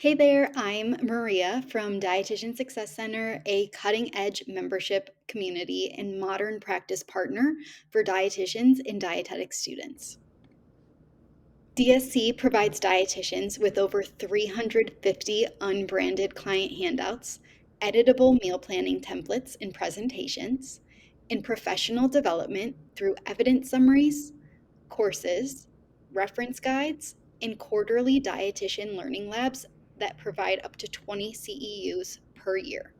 Hey there, I'm Maria from Dietitian Success Center, a cutting edge membership community and modern practice partner for dietitians and dietetic students. DSC provides dietitians with over 350 unbranded client handouts, editable meal planning templates and presentations, and professional development through evidence summaries, courses, reference guides, and quarterly dietitian learning labs that provide up to 20 CEUs per year.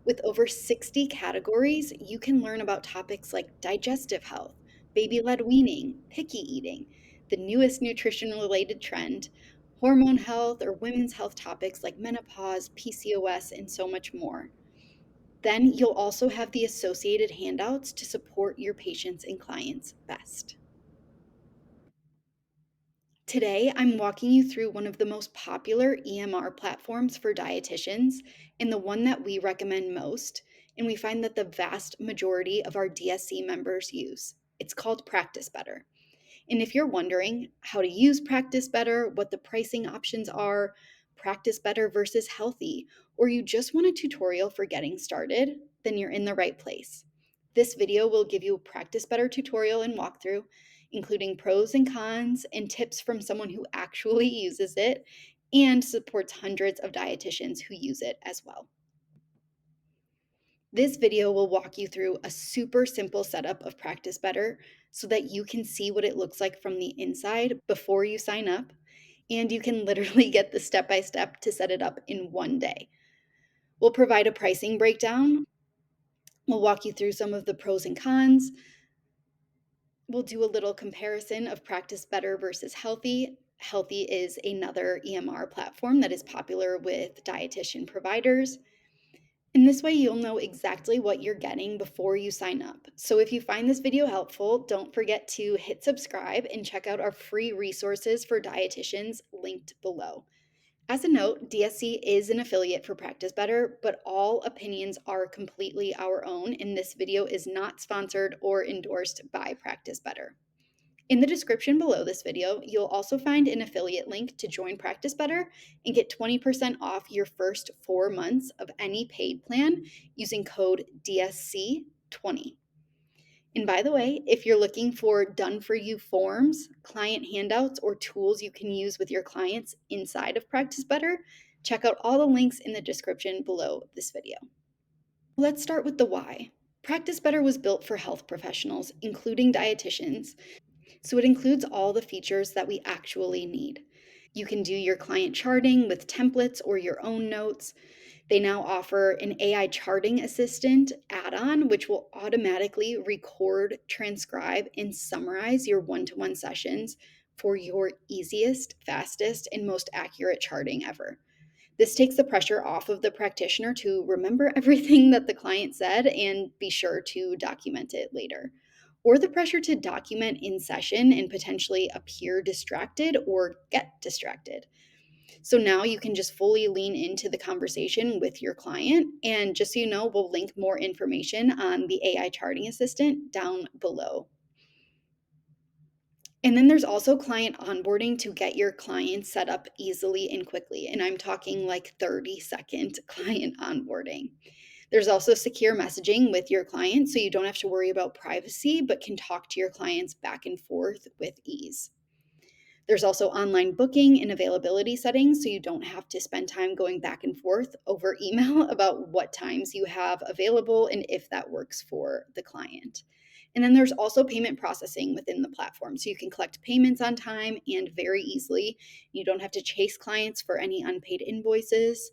With over 60 categories, you can learn about topics like digestive health, baby led weaning, picky eating, the newest nutrition related trend, hormone health, or women's health topics like menopause, PCOS, and so much more. Then you'll also have the associated handouts to support your patients and clients best. Today, I'm walking you through one of the most popular EMR platforms for dietitians and the one that we recommend most, and we find that the vast majority of our DSC members use. It's called Practice Better. And if you're wondering how to use Practice Better, what the pricing options are, Practice Better versus Healthie, or you just want a tutorial for getting started, then you're in the right place. This video will give you a Practice Better tutorial and walkthrough, including pros and cons and tips from someone who actually uses it and supports hundreds of dietitians who use it as well. This video will walk you through a super simple setup of Practice Better so that you can see what it looks like from the inside before you sign up, and you can literally get the step-by-step to set it up in one day. We'll provide a pricing breakdown. We'll walk you through some of the pros and cons. We'll do a little comparison of Practice Better versus Healthie. Healthie is another EMR platform that is popular with dietitian providers. And this way you'll know exactly what you're getting before you sign up. So if you find this video helpful, don't forget to hit subscribe and check out our free resources for dietitians linked below. As a note, DSC is an affiliate for Practice Better, but all opinions are completely our own, and this video is not sponsored or endorsed by Practice Better. In the description below this video, you'll also find an affiliate link to join Practice Better and get 20% off your first 4 months of any paid plan using code DSC20. And by the way, if you're looking for done-for-you forms, client handouts, or tools you can use with your clients inside of Practice Better, check out all the links in the description below this video. Let's start with the why. Practice Better was built for health professionals, including dietitians, so it includes all the features that we actually need. You can do your client charting with templates or your own notes. They now offer an AI charting assistant add-on, which will automatically record, transcribe, and summarize your one-to-one sessions for your easiest, fastest, and most accurate charting ever. This takes the pressure off of the practitioner to remember everything that the client said and be sure to document it later, or the pressure to document in session and potentially appear distracted or get distracted. So now you can just fully lean into the conversation with your client. And just so you know, we'll link more information on the AI charting assistant down below. And then there's also client onboarding to get your clients set up easily and quickly. And I'm talking like 30-second client onboarding. There's also secure messaging with your clients, so you don't have to worry about privacy, but can talk to your clients back and forth with ease. There's also online booking and availability settings, so you don't have to spend time going back and forth over email about what times you have available and if that works for the client. And then there's also payment processing within the platform, so you can collect payments on time and very easily. You don't have to chase clients for any unpaid invoices.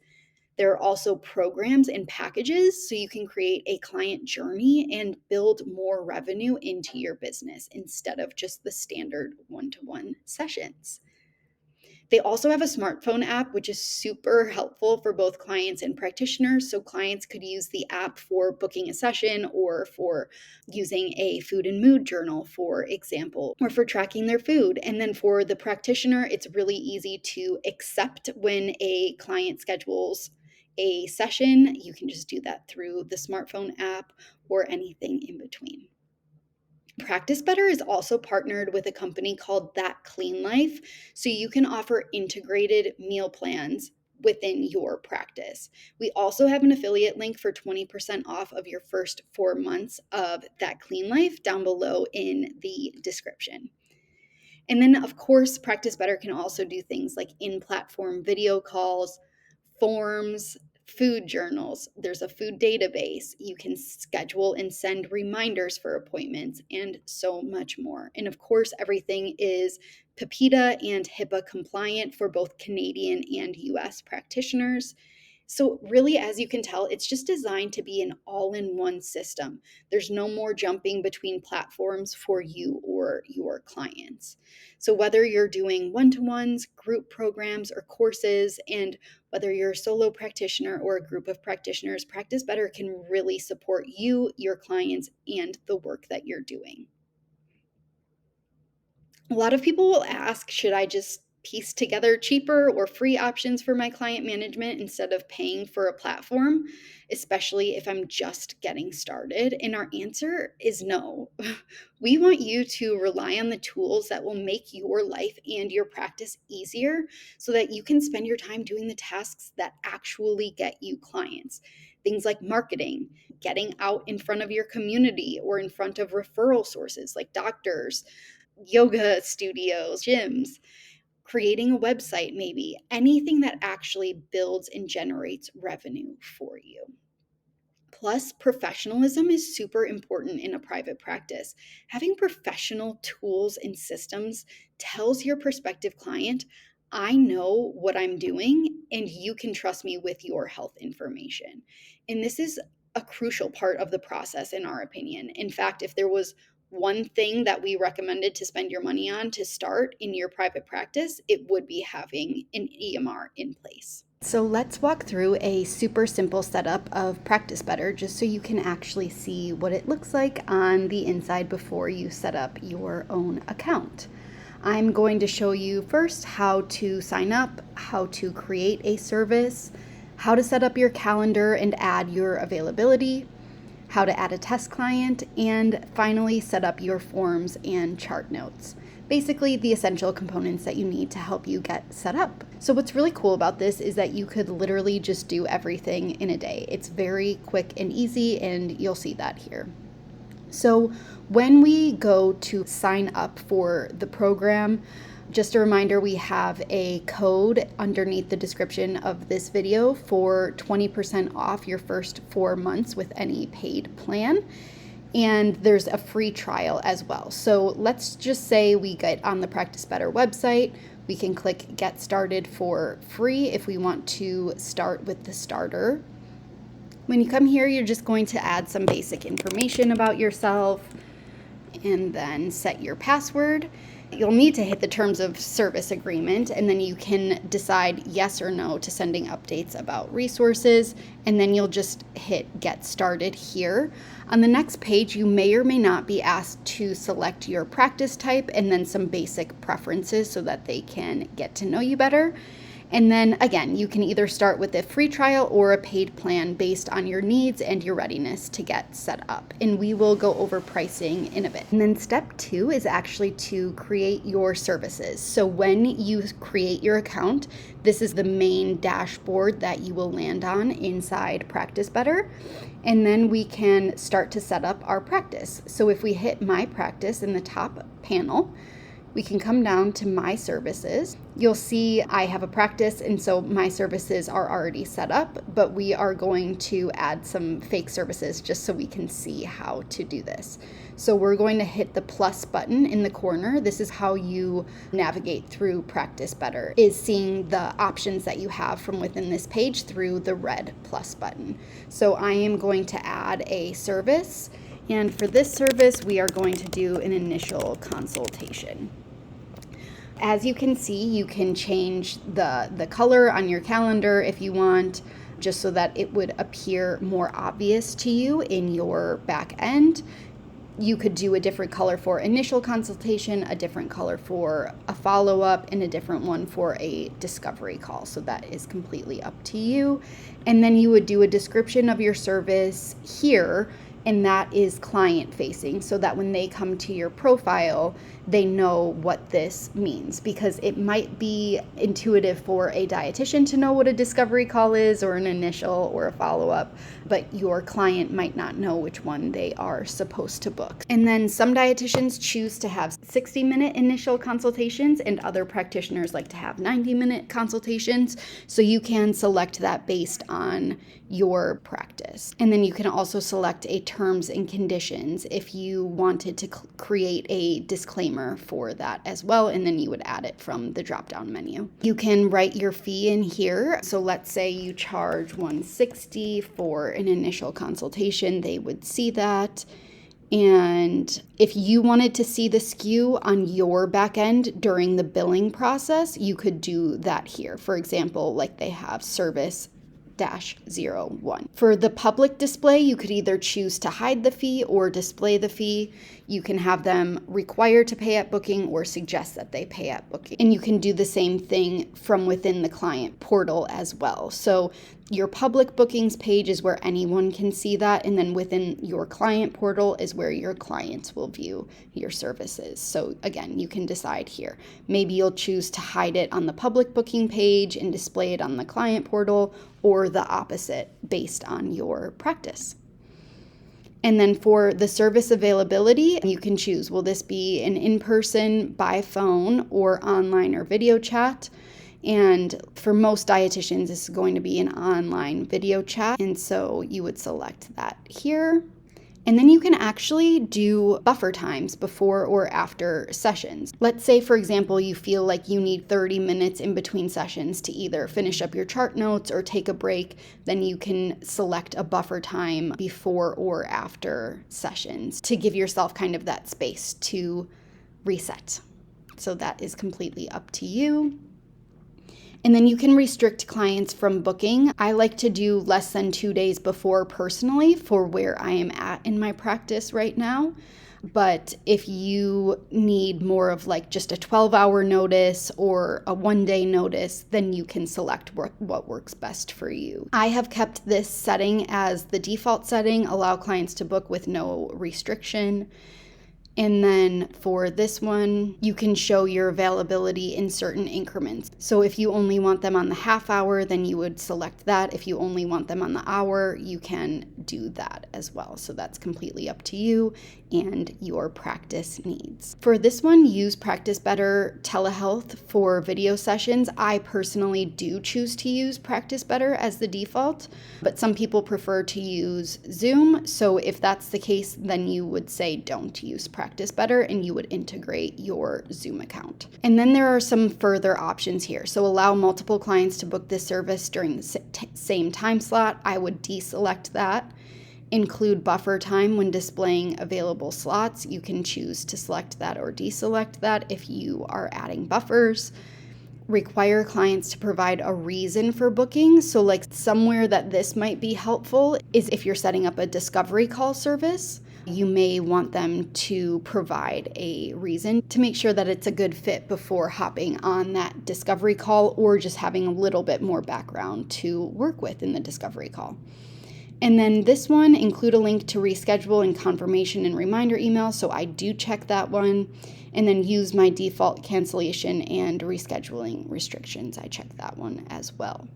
There are also programs and packages so you can create a client journey and build more revenue into your business instead of just the standard one-to-one sessions. They also have a smartphone app, which is super helpful for both clients and practitioners. So clients could use the app for booking a session or for using a food and mood journal, for example, or for tracking their food. And then for the practitioner, it's really easy to accept when a client schedules a session. You can just do that through the smartphone app or anything in between. Practice Better is also partnered with a company called That Clean Life, so you can offer integrated meal plans within your practice. We also have an affiliate link for 20% off of your first 4 months of That Clean Life down below in the description. And then, of course, Practice Better can also do things like in-platform video calls, forms, food journals. There's a food database. You can schedule and send reminders for appointments and so much more. And of course, everything is PIPEDA and HIPAA compliant for both Canadian and US practitioners. So really, as you can tell, it's just designed to be an all-in-one system. There's no more jumping between platforms for you or your clients. So whether you're doing one-to-ones, group programs, or courses, and whether you're a solo practitioner or a group of practitioners, Practice Better can really support you, your clients, and the work that you're doing. A lot of people will ask, should I just piece together cheaper or free options for my client management instead of paying for a platform, especially if I'm just getting started? And our answer is no. We want you to rely on the tools that will make your life and your practice easier so that you can spend your time doing the tasks that actually get you clients. Things like marketing, getting out in front of your community or in front of referral sources like doctors, yoga studios, gyms, creating a website, maybe anything that actually builds and generates revenue for you. Plus, professionalism is super important in a private practice. Having professional tools and systems tells your prospective client, I know what I'm doing, and you can trust me with your health information. And this is a crucial part of the process, in our opinion. In fact, if there was one thing that we recommended to spend your money on to start in your private practice, it would be having an EMR in place. So let's walk through a super simple setup of Practice Better just so you can actually see what it looks like on the inside before you set up your own account. I'm going to show you first how to sign up, how to create a service, how to set up your calendar and add your availability, how to add a test client, and finally set up your forms and chart notes. Basically the essential components that you need to help you get set up. So what's really cool about this is that you could literally just do everything in a day. It's very quick and easy, and you'll see that here. So when we go to sign up for the program, just a reminder, we have a code underneath the description of this video for 20% off your first 4 months with any paid plan. And there's a free trial as well. So let's just say we get on the Practice Better website. We can click Get Started for free if we want to start with the starter. When you come here, you're just going to add some basic information about yourself and then set your password. You'll need to hit the terms of service agreement, and then you can decide yes or no to sending updates about resources, and then you'll just hit Get Started here. On the next page, you may or may not be asked to select your practice type and then some basic preferences so that they can get to know you better. And then again, you can either start with a free trial or a paid plan based on your needs and your readiness to get set up. And we will go over pricing in a bit. And then step 2 is actually to create your services. So when you create your account, this is the main dashboard that you will land on inside Practice Better. And then we can start to set up our practice. So if we hit My Practice in the top panel, we can come down to My Services. You'll see I have a practice, and so my services are already set up, but we are going to add some fake services just so we can see how to do this. So we're going to hit the plus button in the corner. This is how you navigate through Practice Better, is seeing the options that you have from within this page through the red plus button. So I am going to add a service, and for this service, we are going to do an initial consultation. As you can see, you can change the color on your calendar if you want, just so that it would appear more obvious to you in your back end. You could do a different color for initial consultation, a different color for a follow-up, and a different one for a discovery call. So that is completely up to you. And then you would do a description of your service here, and that is client facing, so that when they come to your profile, they know what this means, because it might be intuitive for a dietitian to know what a discovery call is, or an initial or a follow-up, but your client might not know which one they are supposed to book. And then some dietitians choose to have 60-minute initial consultations, and other practitioners like to have 90-minute consultations, so you can select that based on your practice. And then you can also select a terms and conditions if you wanted to create a disclaimer for that as well, and then you would add it from the drop-down menu. You can write your fee in here. So let's say you charge $160 for an initial consultation, they would see that. And if you wanted to see the SKU on your back end during the billing process, you could do that here. For example, like they have service -01. For the public display, you could either choose to hide the fee or display the fee. You can have them require to pay at booking or suggest that they pay at booking. And you can do the same thing from within the client portal as well. So your public bookings page is where anyone can see that, and then within your client portal is where your clients will view your services. So again, you can decide here. Maybe you'll choose to hide it on the public booking page and display it on the client portal, or the opposite based on your practice. And then for the service availability, you can choose, will this be an in-person, by phone, or online or video chat? And for most dietitians, this is going to be an online video chat. And so you would select that here. And then you can actually do buffer times before or after sessions. Let's say, for example, you feel like you need 30 minutes in between sessions to either finish up your chart notes or take a break. Then you can select a buffer time before or after sessions to give yourself kind of that space to reset. So that is completely up to you. And then you can restrict clients from booking. I like to do less than 2 days before personally for where I am at in my practice right now. But if you need more of like just a 12-hour notice or a 1-day notice, then you can select what works best for you. I have kept this setting as the default setting, allow clients to book with no restriction. And then for this one, you can show your availability in certain increments. So if you only want them on the half hour, then you would select that. If you only want them on the hour, you can do that as well. So that's completely up to you and your practice needs. For this one, use Practice Better Telehealth for video sessions. I personally do choose to use Practice Better as the default, but some people prefer to use Zoom. So if that's the case, then you would say don't use Practice Better and you would integrate your Zoom account. And then there are some further options here. So allow multiple clients to book this service during the same time slot. I would deselect that. Include buffer time when displaying available slots. You can choose to select that or deselect that if you are adding buffers. Require clients to provide a reason for booking. So like somewhere that this might be helpful is if you're setting up a discovery call service, you may want them to provide a reason to make sure that it's a good fit before hopping on that discovery call, or just having a little bit more background to work with in the discovery call. And then this one, include a link to reschedule and confirmation and reminder email. So I do check that one. And then use my default cancellation and rescheduling restrictions. I check that one as well.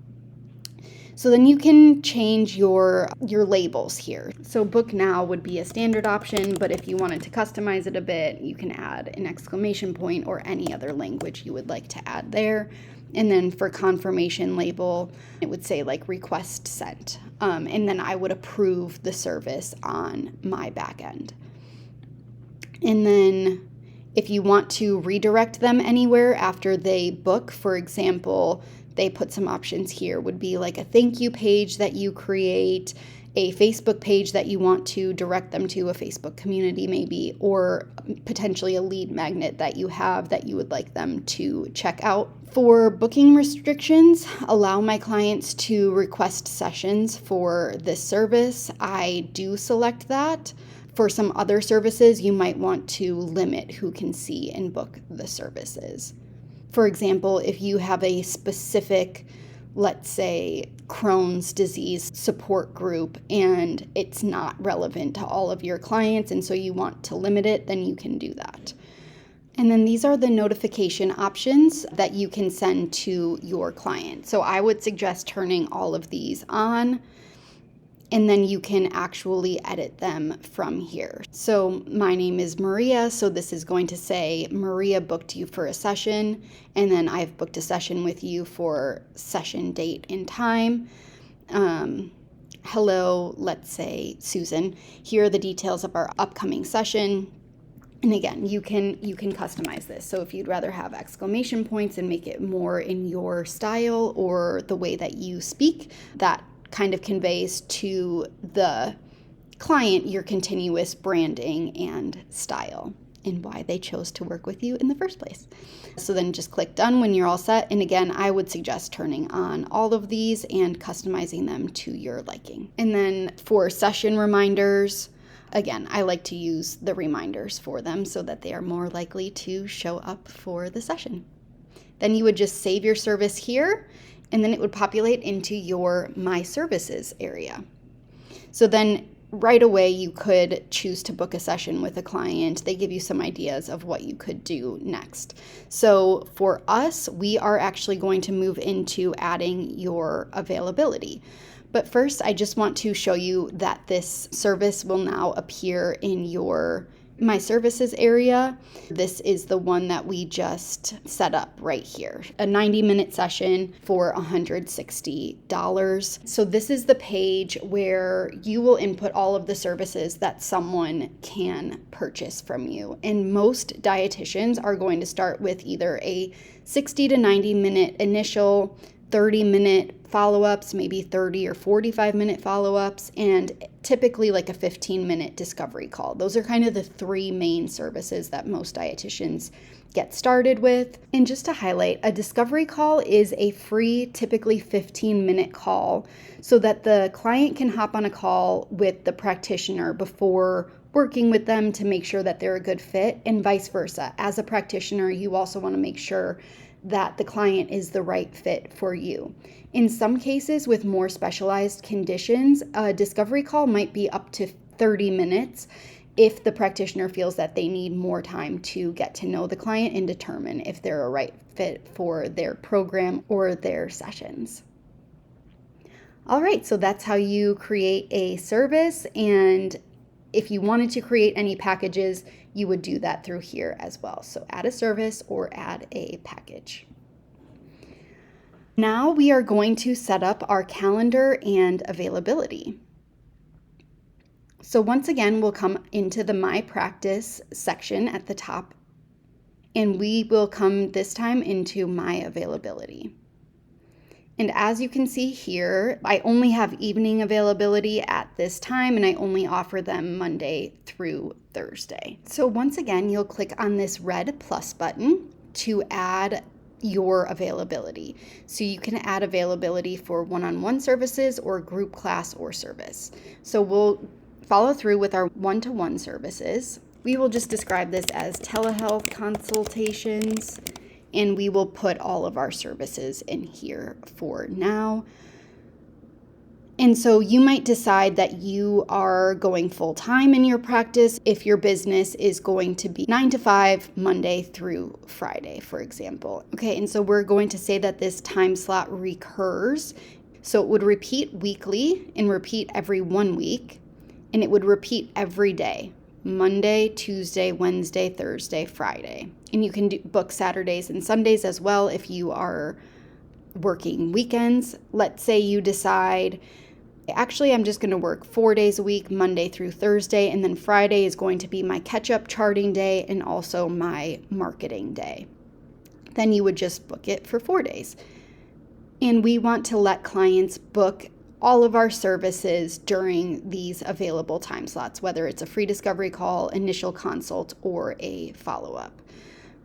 So then you can change your labels here. So book now would be a standard option, but if you wanted to customize it a bit, you can add an exclamation point or any other language you would like to add there. And then for confirmation label, it would say like request sent. And then I would approve the service on my back end. And then if you want to redirect them anywhere after they book, for example, they put some options here, would be like a thank you page that you create, a Facebook page that you want to direct them to, a Facebook community maybe, or potentially a lead magnet that you have that you would like them to check out. For booking restrictions, allow my clients to request sessions for this service. I do select that. For some other services, you might want to limit who can see and book the services. For example, if you have a specific, let's say, Crohn's disease support group and it's not relevant to all of your clients, and so you want to limit it, then you can do that. And then these are the notification options that you can send to your client. So I would suggest turning all of these on, and then you can actually edit them from here. So my name is Maria, so this is going to say, Maria booked you for a session, and then I've booked a session with you for session date and time. Hello, let's say Susan. Here are the details of our upcoming session. And again, you can customize this. So if you'd rather have exclamation points and make it more in your style or the way that you speak, that kind of conveys to the client your continuous branding and style and why they chose to work with you in the first place. So then just click done when you're all set. And again, I would suggest turning on all of these and customizing them to your liking. And then for session reminders, again, I like to use the reminders for them so that they are more likely to show up for the session. Then you would just save your service here, and then it would populate into your My Services area. So then right away you could choose to book a session with a client. They give you some ideas of what you could do next. So for us, we are actually going to move into adding your availability. But first, I just want to show you that this service will now appear in your My Services area. This is the one that we just set up right here, a 90-minute session for $160. So this is the page where you will input all of the services that someone can purchase from you. And most dietitians are going to start with either a 60 to 90-minute initial, 30-minute follow-ups, maybe 30 or 45-minute follow-ups, and typically like a 15-minute discovery call. Those are kind of the three main services that most dietitians get started with. And just to highlight, a discovery call is a free, typically 15-minute call so that the client can hop on a call with the practitioner before working with them to make sure that they're a good fit, and vice versa. As a practitioner, you also want to make sure that the client is the right fit for you. In some cases, with more specialized conditions, a discovery call might be up to 30 minutes if the practitioner feels that they need more time to get to know the client and determine if they're a right fit for their program or their sessions. All right, so that's how you create a service, and if you wanted to create any packages, you would do that through here as well. So add a service or add a package. Now we are going to set up our calendar and availability. So once again, we'll come into the My Practice section at the top, and we will come this time into My Availability. And as you can see here, I only have evening availability at this time, and I only offer them Monday through Thursday. So once again, you'll click on this red plus button to add your availability. So you can add availability for one-on-one services or group class or service. So we'll follow through with our one-to-one services. We will just describe this as telehealth consultations, and we will put all of our services in here for now. And so you might decide that you are going full-time in your practice if your business is going to be 9 to 5, Monday through Friday, for example. Okay, and so we're going to say that this time slot recurs. So it would repeat weekly and repeat every 1 week, and it would repeat every day. Monday, Tuesday, Wednesday, Thursday, Friday. And you can book Saturdays and Sundays as well if you are working weekends. Let's say you decide, actually, I'm just going to work 4 days a week, Monday through Thursday, and then Friday is going to be my catch-up charting day and also my marketing day. Then you would just book it for 4 days. And we want to let clients book all of our services during these available time slots, whether it's a free discovery call, initial consult, or a follow-up.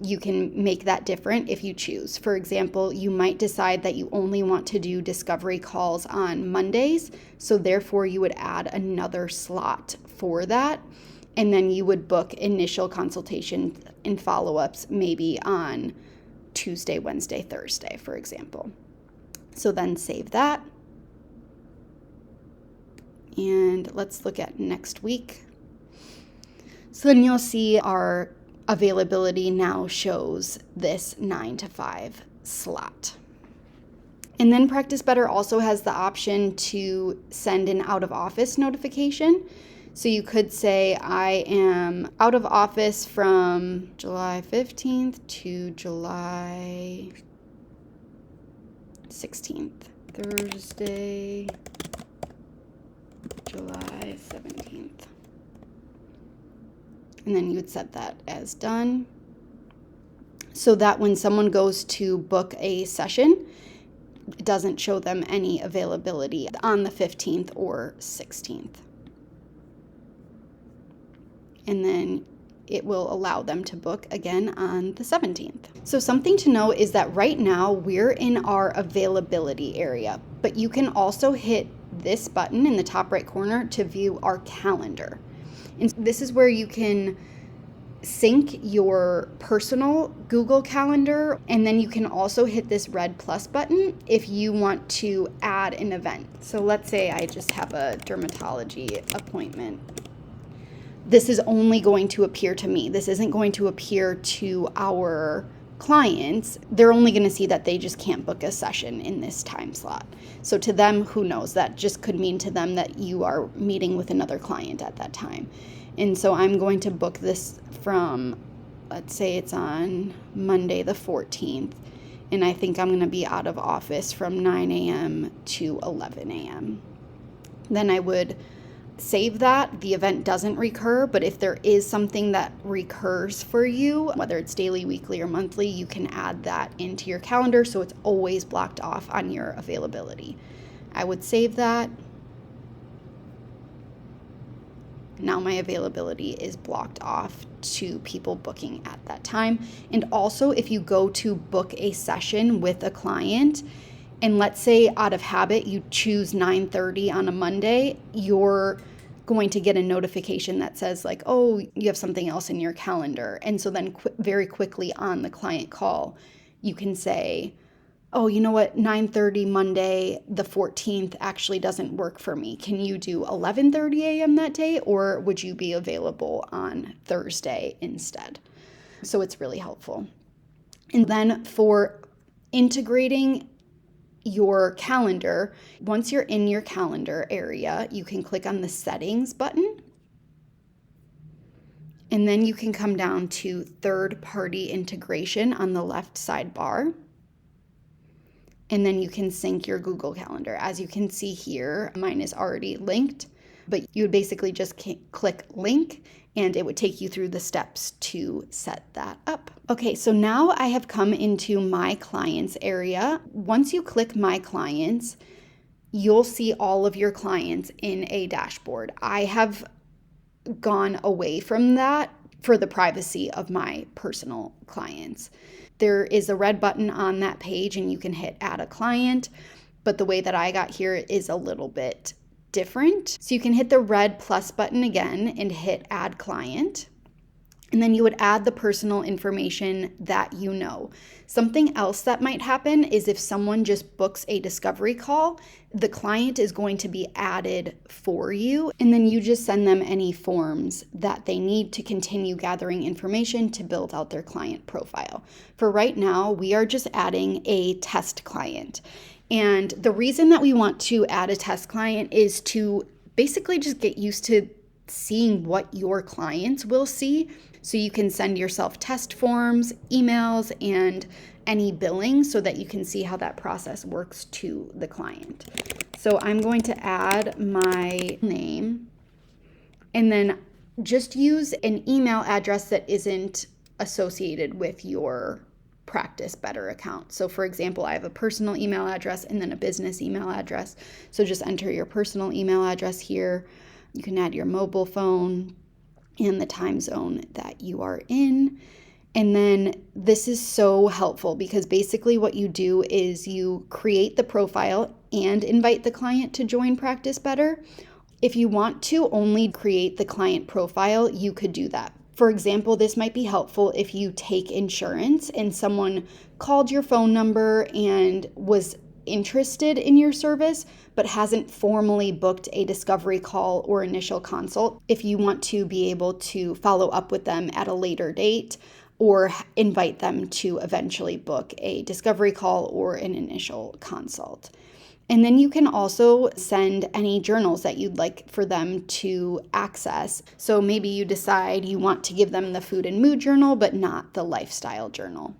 You can make that different if you choose. For example, you might decide that you only want to do discovery calls on Mondays, so therefore you would add another slot for that, and then you would book initial consultation and follow-ups maybe on Tuesday, Wednesday, Thursday, for example. So then save that. And let's look at next week. So then you'll see our availability now shows this 9 to 5 slot. And then Practice Better also has the option to send an out of office notification. So you could say, I am out of office from July 15th to July 16th, Thursday, July 17th. And then you would set that as done so that when someone goes to book a session, it doesn't show them any availability on the 15th or 16th. And then it will allow them to book again on the 17th. So something to know is that right now we're in our availability area, but you can also hit this button in the top right corner to view our calendar. And this is where you can sync your personal Google Calendar, and then you can also hit this red plus button if you want to add an event. So let's say I just have a dermatology appointment. This is only going to appear to me. This isn't going to appear to our clients. They're only going to see that they just can't book a session in this time slot. So to them, who knows? That just could mean to them that you are meeting with another client at that time. And so I'm going to book this from, let's say it's on Monday the 14th, and I think I'm going to be out of office from 9 a.m. to 11 a.m. Then I would save that. The event doesn't recur, but if there is something that recurs for you, whether it's daily, weekly, or monthly, you can add that into your calendar so it's always blocked off on your availability. I would save that. Now my availability is blocked off to people booking at that time. And also, if you go to book a session with a client, and let's say out of habit you choose 9:30 on a Monday, you're going to get a notification that says like, oh, you have something else in your calendar. And so then very quickly on the client call, you can say, oh, you know what, 9:30 Monday, the 14th actually doesn't work for me. Can you do 11:30 a.m. that day, or would you be available on Thursday instead? So it's really helpful. And then for integrating your calendar, once you're in your calendar area, you can click on the settings button. And then you can come down to third-party integration on the left sidebar. And then you can sync your Google Calendar. As you can see here, mine is already linked, but you would basically just click link and it would take you through the steps to set that up. Okay, so now I have come into my clients area. Once you click my clients, you'll see all of your clients in a dashboard. I have gone away from that for the privacy of my personal clients. There is a red button on that page and you can hit add a client, but the way that I got here is a little bit different. So you can hit the red plus button again and hit add client. And then you would add the personal information that you know. Something else that might happen is if someone just books a discovery call, the client is going to be added for you, and then you just send them any forms that they need to continue gathering information to build out their client profile. For right now, we are just adding a test client. And the reason that we want to add a test client is to basically just get used to seeing what your clients will see. So you can send yourself test forms, emails, and any billing so that you can see how that process works to the client. So I'm going to add my name and then just use an email address that isn't associated with your Practice Better account. So for example, I have a personal email address and then a business email address. So just enter your personal email address here. You can add your mobile phone and the time zone that you are in. And then this is so helpful because basically what you do is you create the profile and invite the client to join Practice Better. If you want to only create the client profile, you could do that. For example, this might be helpful if you take insurance and someone called your phone number and was interested in your service, but hasn't formally booked a discovery call or initial consult, if you want to be able to follow up with them at a later date or invite them to eventually book a discovery call or an initial consult. And then you can also send any journals that you'd like for them to access. So maybe you decide you want to give them the food and mood journal, but not the lifestyle journal.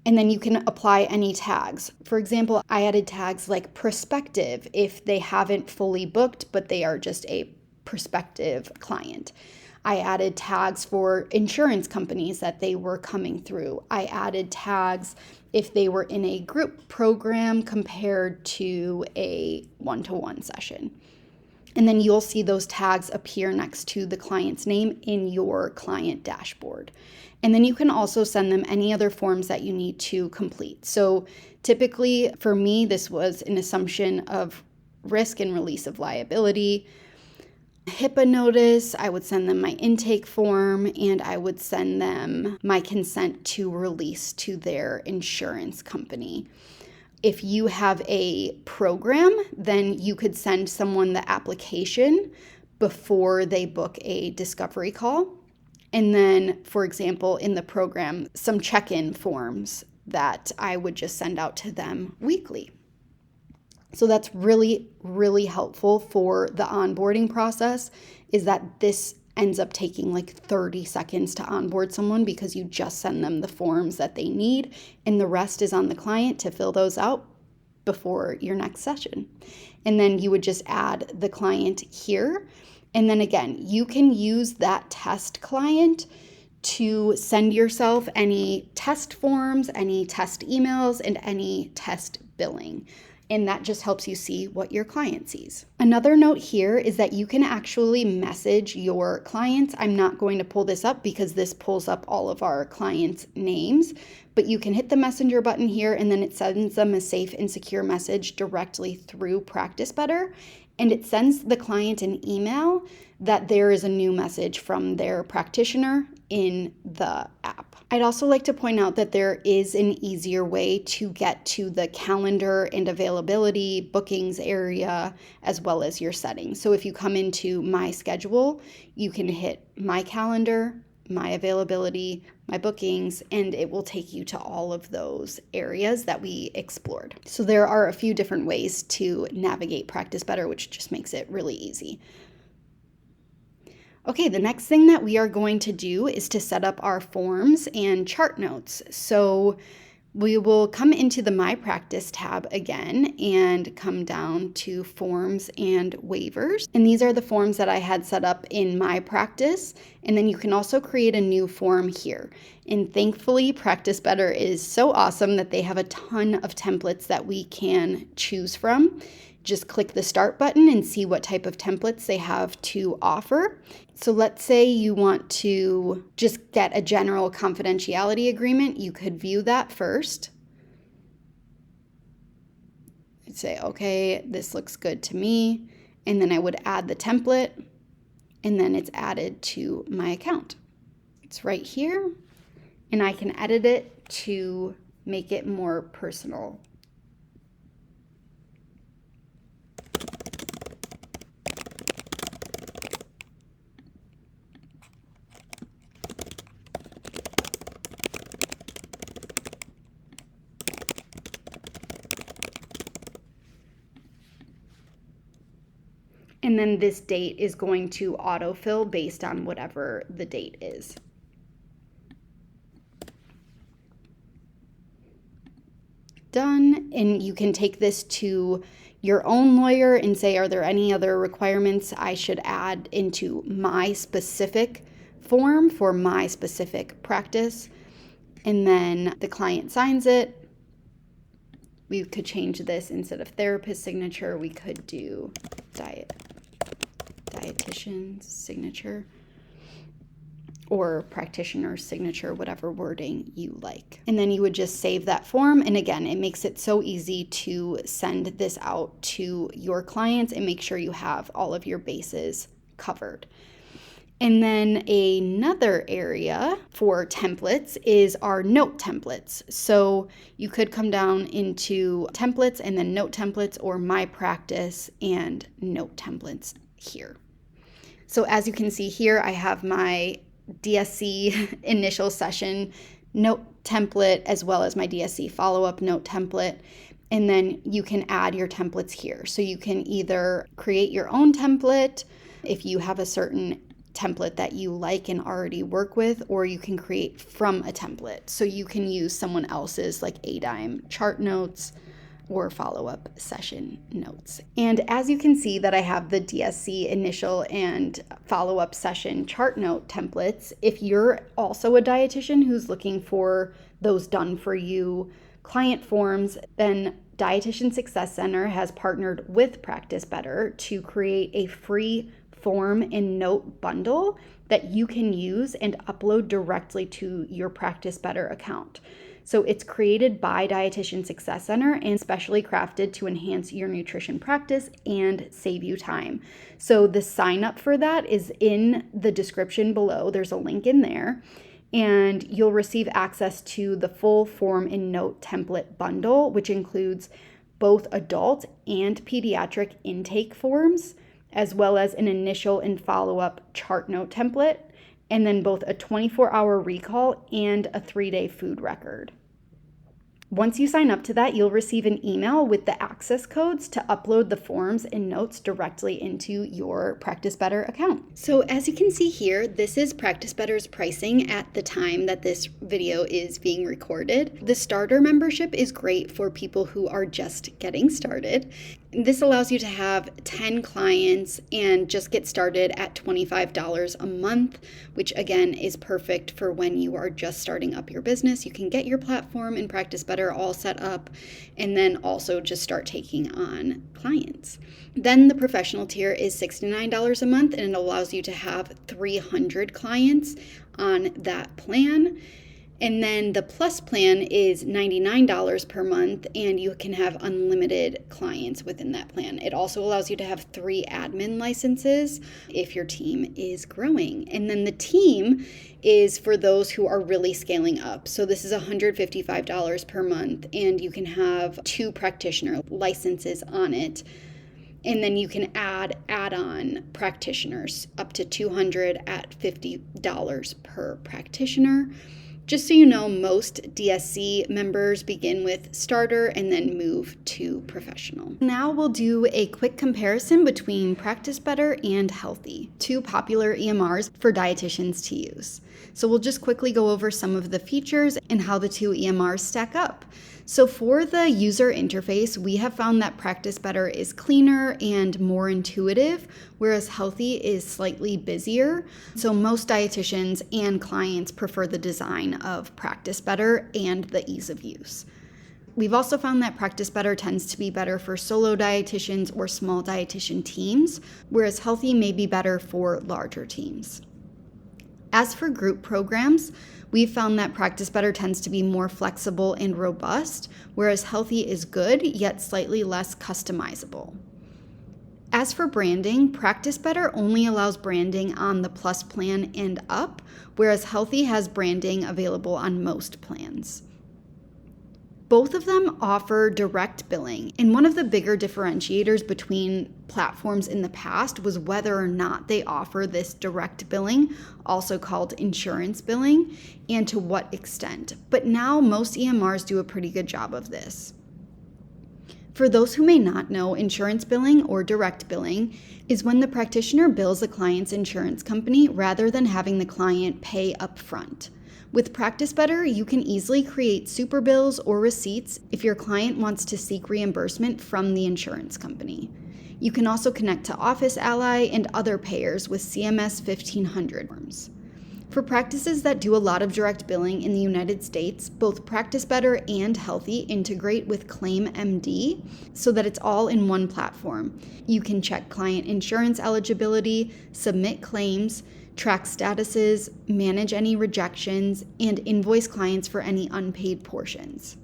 And then you can apply any tags. For example, I added tags like prospective if they haven't fully booked, but they are just a prospective client. I added tags for insurance companies that they were coming through. I added tags if they were in a group program compared to a one-to-one session. And then you'll see those tags appear next to the client's name in your client dashboard. And then you can also send them any other forms that you need to complete. So typically for me, this was an assumption of risk and release of liability. HIPAA notice, I would send them my intake form, and I would send them my consent to release to their insurance company. If you have a program, then you could send someone the application before they book a discovery call. And then, for example, in the program, some check-in forms that I would just send out to them weekly. So that's really, really helpful for the onboarding process, is that this ends up taking like 30 seconds to onboard someone because you just send them the forms that they need, and the rest is on the client to fill those out before your next session. And then you would just add the client here. And then again, you can use that test client to send yourself any test forms, any test emails, and any test billing. And that just helps you see what your client sees. Another note here is that you can actually message your clients. I'm not going to pull this up because this pulls up all of our clients' names, but you can hit the messenger button here and then it sends them a safe and secure message directly through Practice Better. And it sends the client an email that there is a new message from their practitioner in the app. I'd also like to point out that there is an easier way to get to the calendar and availability bookings area as well as your settings. So if you come into My Schedule, you can hit My Calendar, My Availability, My Bookings, and it will take you to all of those areas that we explored. So there are a few different ways to navigate Practice Better, which just makes it really easy. Okay, the next thing that we are going to do is to set up our forms and chart notes. So we will come into the My Practice tab again and come down to Forms and Waivers. And these are the forms that I had set up in My Practice. And then you can also create a new form here. And thankfully, Practice Better is so awesome that they have a ton of templates that we can choose from. Just click the Start button and see what type of templates they have to offer. So let's say you want to just get a general confidentiality agreement. You could view that first. I'd say, okay, this looks good to me. And then I would add the template, and then it's added to my account. It's right here, and I can edit it to make it more personal. And then this date is going to autofill based on whatever the date is. Done. And you can take this to your own lawyer and say, are there any other requirements I should add into my specific form for my specific practice? And then the client signs it. We could change this instead of therapist signature. We could do dietitian's signature or practitioner's signature, whatever wording you like. And then you would just save that form. And again, it makes it so easy to send this out to your clients and make sure you have all of your bases covered. And then another area for templates is our note templates. So you could come down into templates and then note templates, or my practice and note templates here. So as you can see here, I have my DSC initial session note template as well as my DSC follow-up note template. And then you can add your templates here. So you can either create your own template if you have a certain template that you like and already work with, or you can create from a template. So you can use someone else's like ADIME chart notes or follow-up session notes. And as you can see that I have the DSC initial and follow-up session chart note templates, if you're also a dietitian who's looking for those done for you client forms, then Dietitian Success Center has partnered with Practice Better to create a free form and note bundle that you can use and upload directly to your Practice Better account. So it's created by Dietitian Success Center and specially crafted to enhance your nutrition practice and save you time. So the sign up for that is in the description below. There's a link in there, and you'll receive access to the full form and note template bundle, which includes both adult and pediatric intake forms, as well as an initial and follow-up chart note template, and then both a 24-hour recall and a 3-day food record. Once you sign up to that, you'll receive an email with the access codes to upload the forms and notes directly into your Practice Better account. So as you can see here, this is Practice Better's pricing at the time that this video is being recorded. The starter membership is great for people who are just getting started. This allows you to have 10 clients and just get started at $25 a month, which again is perfect for when you are just starting up your business. You can get your platform and Practice Better all set up, and then also just start taking on clients. Then the professional tier is $69 a month, and it allows you to have 300 clients on that plan. And then the plus plan is $99 per month, and you can have unlimited clients within that plan. It also allows you to have 3 admin licenses if your team is growing. And then the team is for those who are really scaling up. So this is $155 per month, and you can have 2 practitioner licenses on it. And then you can add-on practitioners up to 200 at $50 per practitioner. Just so you know, most DSC members begin with starter and then move to professional. Now we'll do a quick comparison between Practice Better and Healthie, 2 popular EMRs for dietitians to use. So we'll just quickly go over some of the features and how the 2 EMRs stack up. So for the user interface, we have found that Practice Better is cleaner and more intuitive, whereas Healthie is slightly busier. So most dietitians and clients prefer the design of Practice Better and the ease of use. We've also found that Practice Better tends to be better for solo dietitians or small dietitian teams, whereas Healthie may be better for larger teams. As for group programs, we've found that Practice Better tends to be more flexible and robust, whereas Healthie is good, yet slightly less customizable. As for branding, Practice Better only allows branding on the Plus plan and up, whereas Healthie has branding available on most plans. Both of them offer direct billing, and one of the bigger differentiators between platforms in the past was whether or not they offer this direct billing, also called insurance billing, and to what extent. But now most EMRs do a pretty good job of this. For those who may not know, insurance billing or direct billing is when the practitioner bills a client's insurance company rather than having the client pay upfront. With Practice Better, you can easily create super bills or receipts if your client wants to seek reimbursement from the insurance company. You can also connect to Office Ally and other payers with CMS 1500 forms. For practices that do a lot of direct billing in the United States, both Practice Better and Healthie integrate with ClaimMD so that it's all in one platform. You can check client insurance eligibility, submit claims, track statuses, manage any rejections, and invoice clients for any unpaid portions.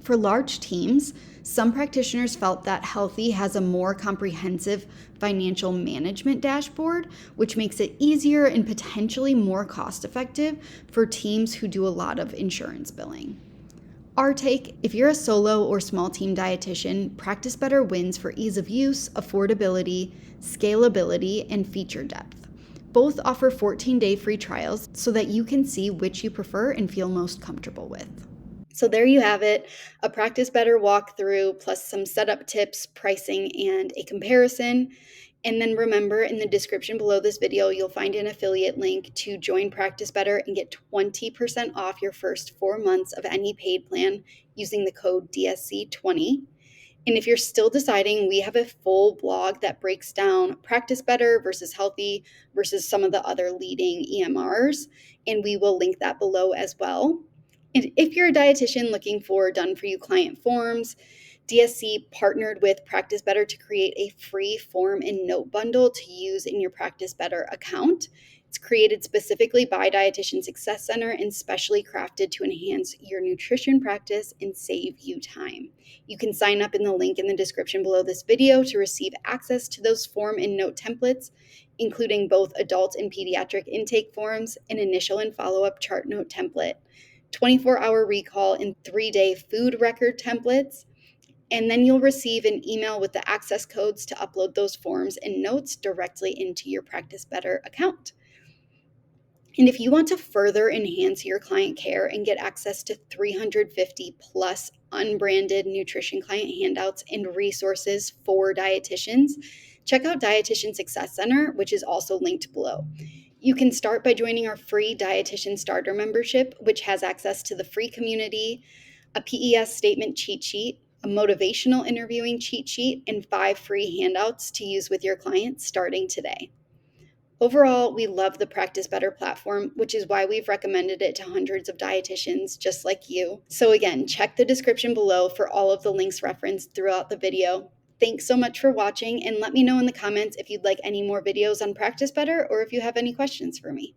For large teams, Some practitioners felt that Healthie has a more comprehensive financial management dashboard, which makes it easier and potentially more cost-effective for teams who do a lot of insurance billing. Our take: if you're a solo or small team dietitian, Practice Better wins for ease of use, affordability, scalability, and feature depth. Both offer 14-day free trials so that you can see which you prefer and feel most comfortable with. So there you have it, a Practice Better walkthrough plus some setup tips, pricing, and a comparison. And then remember, in the description below this video, you'll find an affiliate link to join Practice Better and get 20% off your first 4 months of any paid plan using the code DSC20. And if you're still deciding, we have a full blog that breaks down Practice Better versus Healthie versus some of the other leading EMRs, and we will link that below as well. And if you're a dietitian looking for done-for-you client forms, DSC partnered with Practice Better to create a free form and note bundle to use in your Practice Better account. It's created specifically by Dietitian Success Center and specially crafted to enhance your nutrition practice and save you time. You can sign up in the link in the description below this video to receive access to those form and note templates, including both adult and pediatric intake forms, an initial and follow-up chart note template, 24-hour recall, and 3-day food record templates. And then you'll receive an email with the access codes to upload those forms and notes directly into your Practice Better account. And if you want to further enhance your client care and get access to 350 plus unbranded nutrition client handouts and resources for dietitians, check out Dietitian Success Center, which is also linked below. You can start by joining our free Dietitian Starter membership, which has access to the free community, a PES statement cheat sheet, a motivational interviewing cheat sheet, and 5 free handouts to use with your clients starting today. Overall, we love the Practice Better platform, which is why we've recommended it to hundreds of dietitians just like you. So again, check the description below for all of the links referenced throughout the video. Thanks so much for watching, and let me know in the comments if you'd like any more videos on Practice Better or if you have any questions for me.